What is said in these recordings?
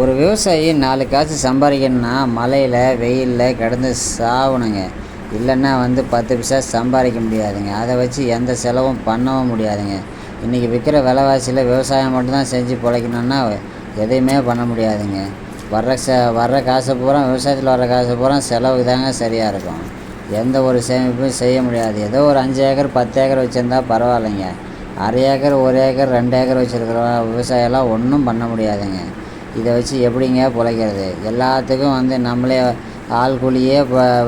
ஒரு விவசாயி 4 காசு சம்பாதிக்கணும்னா மழையில் வெயிலில் கிடந்து சாகணுங்க. இல்லைன்னா 10 பைசா சம்பாதிக்க முடியாதுங்க. அதை வச்சு எந்த செலவும் பண்ணவும் முடியாதுங்க. இன்றைக்கி விற்கிற விலைவாசியில் விவசாயம் மட்டும்தான் செஞ்சு பிழைக்கணுன்னா எதையுமே பண்ண முடியாதுங்க. வர்ற காசை பூரா விவசாயத்தில் வர்ற காசை பூரா செலவுக்கு தாங்க சரியாக இருக்கும். எந்த ஒரு சேமிப்பும் செய்ய முடியாது. ஏதோ ஒரு 5 ஏக்கர் 10 ஏக்கர் வச்சுருந்தா பரவாயில்லைங்க. அரை ஏக்கர் 1 ஏக்கர் 2 ஏக்கர் வச்சுருக்கிற விவசாயம்லாம் ஒன்றும் பண்ண முடியாதுங்க. இதை வச்சு எப்படிங்க பிழைக்கிறது? எல்லாத்துக்கும் நம்மளே ஆள் கூலியே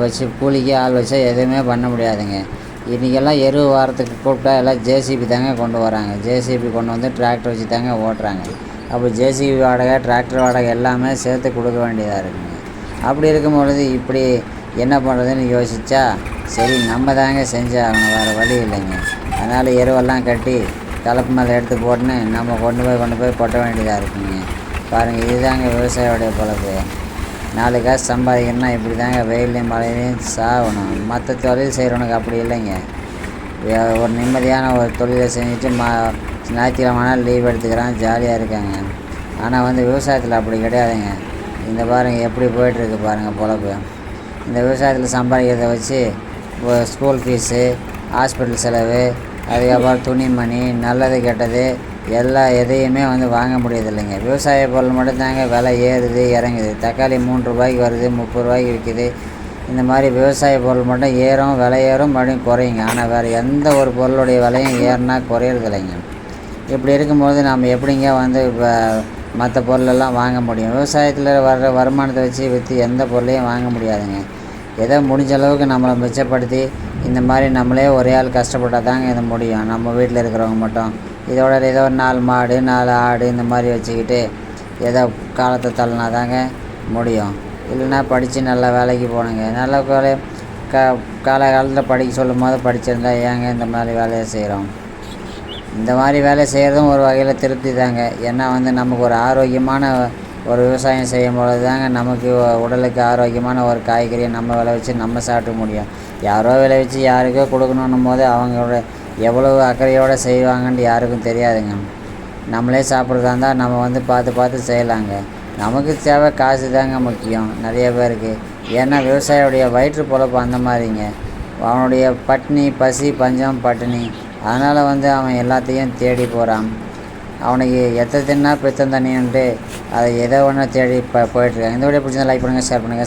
வச்சு கூலிக்கே ஆள் வச்சா எதுவுமே பண்ண முடியாதுங்க. இன்றைக்கெல்லாம் வாரத்துக்கு கூப்பிட்டா எல்லாம் ஜேசிபி தாங்க கொண்டு வராங்க. ஜேசிபி கொண்டு வந்து டிராக்டர் வச்சு தாங்க ஓட்டுறாங்க. அப்போ ஜேசிபி வாடகை, டிராக்டர் வாடகை எல்லாமே சேர்த்து கொடுக்க வேண்டியதாக இருக்குங்க. அப்படி இருக்கும் பொழுது இப்படி என்ன பண்ணுறதுன்னு யோசித்தா, சரி நம்ம தாங்க செஞ்சாகணும், வேறு வழி இல்லைங்க. அதனால் எருவெல்லாம் கட்டி கலப்பு மேலே எடுத்து போட்டுன்னு நம்ம கொண்டு போய் கொட்ட வேண்டியதாக இருக்குங்க. பாருங்கள், இதுதாங்க விவசாயியோடைய பொழப்பு. 4 காசு சம்பாதிக்கணும்னா இப்படி தாங்க வெயிலையும் மழையிலையும் சாகணும். மற்ற தொழில் செய்கிறவனுக்கு அப்படி இல்லைங்க. ஒரு நிம்மதியான ஒரு தொழிலை செஞ்சுட்டு ஞாயிற்றுக்கிழமைனால் லீவ் எடுத்துக்கிறான், ஜாலியாக இருக்காங்க. ஆனால் விவசாயத்தில் அப்படி கிடையாதுங்க. இந்த பாருங்கள் எப்படி போய்ட்டுருக்கு பாருங்கள் பொழப்பு. இந்த விவசாயத்தில் சம்பாதிக்கிறத வச்சு ஸ்கூல் ஃபீஸு, ஹாஸ்பிட்டல் செலவு, அதுக்கப்புறம் துணிமணி, நல்லது கெட்டது எதையுமே வாங்க முடியதில்லைங்க. விவசாய பொருள் மட்டும்தாங்க விலை ஏறுது இறங்குது. தக்காளி 3 ரூபாய்க்கு வருது, 30 ரூபாய்க்கு விற்கிது. இந்த மாதிரி விவசாய பொருள் மட்டும் ஏறும், விலை ஏறும், மறுபடியும் குறையுங்க. ஆனால் வேறு எந்த ஒரு பொருளுடைய விலையும் ஏறினா குறையிறதில்லைங்க. இப்படி இருக்கும்போது நம்ம எப்படிங்க இப்போ மற்ற பொருளெல்லாம் வாங்க முடியும்? விவசாயத்தில் வர்ற வருமானத்தை வச்சு விற்று எந்த பொருளையும் வாங்க முடியாதுங்க. ஏதோ முடிஞ்ச அளவுக்கு நம்மளை மிச்சப்படுத்தி இந்த மாதிரி நம்மளே ஒரே ஆள் கஷ்டப்பட்டால் தாங்க இது முடியும். நம்ம வீட்டில் இருக்கிறவங்க மட்டும் இதோட ஏதோ 4 மாடு 4 ஆடு இந்த மாதிரி வச்சுக்கிட்டு ஏதோ காலத்தை தள்ளினா தாங்க முடியும். இல்லைன்னா படித்து நல்ல வேலைக்கு போகணுங்க. நல்ல வேலை காலகாலத்தில் படிக்க சொல்லும் போது படிச்சிருந்தா ஏங்க இந்த மாதிரி வேலையை செய்கிறோம்? இந்த மாதிரி வேலை செய்கிறதும் ஒரு வகையில் திருப்தி தாங்க. ஏன்னா நமக்கு ஒரு ஆரோக்கியமான ஒரு விவசாயம் செய்யும் பொழுது தாங்க நமக்கு உடலுக்கு ஆரோக்கியமான ஒரு காய்கறியை நம்ம விளைவிச்சு நம்ம சாப்பிட முடியும். யாரோ விளைவிச்சு யாருக்கோ கொடுக்கணுன்னும் போது அவங்களோட எவ்வளவு அக்கறையோடு செய்வாங்கன்னு யாருக்கும் தெரியாதுங்க. நம்மளே சாப்பிட்றதா இருந்தால் நம்ம பார்த்து செய்யலாங்க. நமக்கு தேவை காசு தாங்க முக்கியம் நிறைய பேருக்கு. ஏன்னா விவசாயியோடைய வயிற்று பொழப்பு அந்த மாதிரிங்க. அவனுடைய பட்டினி, பசி, பஞ்சம், பட்டினி. அதனால் அவன் எல்லாத்தையும் தேடி போகிறான். அவனுக்கு எத்த தின்னா பித்தம் தண்ணின்ட்டு அதை ஏதோ ஒன்று தேடி போயிட்டுருக்காங்க. இந்த வீடியோ பிடிச்சா லைக் பண்ணுங்கள், ஷேர் பண்ணுங்கள்.